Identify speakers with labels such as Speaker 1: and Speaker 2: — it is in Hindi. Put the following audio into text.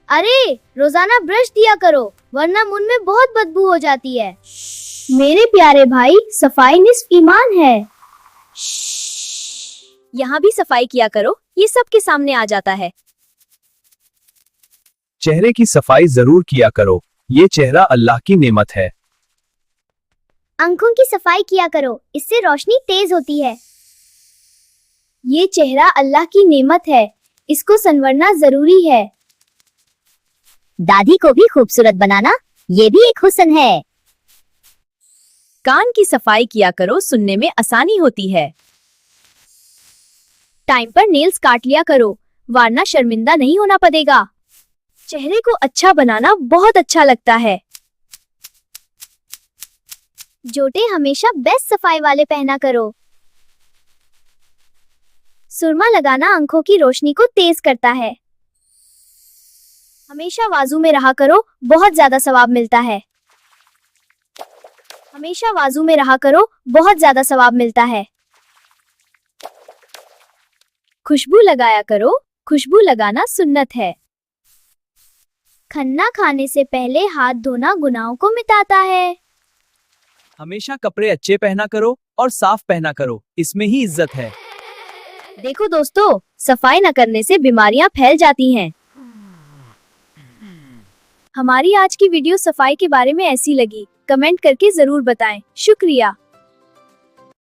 Speaker 1: अरे रोजाना ब्रश दिया करो, वरना मुंह में बहुत बदबू हो जाती है। मेरे प्यारे भाई, सफाई निस्फ ईमान है।
Speaker 2: यहाँ भी सफाई किया करो, ये सबके सामने आ जाता है।
Speaker 3: चेहरे की सफाई जरूर किया करो, ये चेहरा अल्लाह की नेमत है।
Speaker 1: आंखों की सफाई किया करो, इससे रोशनी तेज होती है। ये चेहरा अल्लाह की नेमत है, इसको संवरना जरूरी है।
Speaker 4: दाढ़ी को भी खूबसूरत बनाना, ये भी एक हुस्न है।
Speaker 2: कान की सफाई किया करो, सुनने में आसानी होती है। टाइम पर नेल्स काट लिया करो, वरना शर्मिंदा नहीं होना पड़ेगा। चेहरे को अच्छा बनाना बहुत अच्छा लगता है।
Speaker 1: जोटे हमेशा बेस्ट सफाई वाले पहना करो। सुरमा लगाना आंखों की रोशनी को तेज करता है। हमेशा वाजू में रहा करो, बहुत ज्यादा सवाब मिलता है। हमेशा वाजू में रहा करो, बहुत ज्यादा सवाब मिलता है।
Speaker 2: खुशबू लगाया करो, खुशबू लगाना सुन्नत है।
Speaker 1: खाना खाने से पहले हाथ धोना गुनाहों को मिटाता है।
Speaker 3: हमेशा कपड़े अच्छे पहना करो और साफ पहना करो, इसमें ही इज्जत है।
Speaker 2: देखो दोस्तों, सफाई न करने से बीमारियां फैल जाती हैं। हमारी आज की वीडियो सफाई के बारे में ऐसी लगी, कमेंट करके जरूर बताएं। शुक्रिया।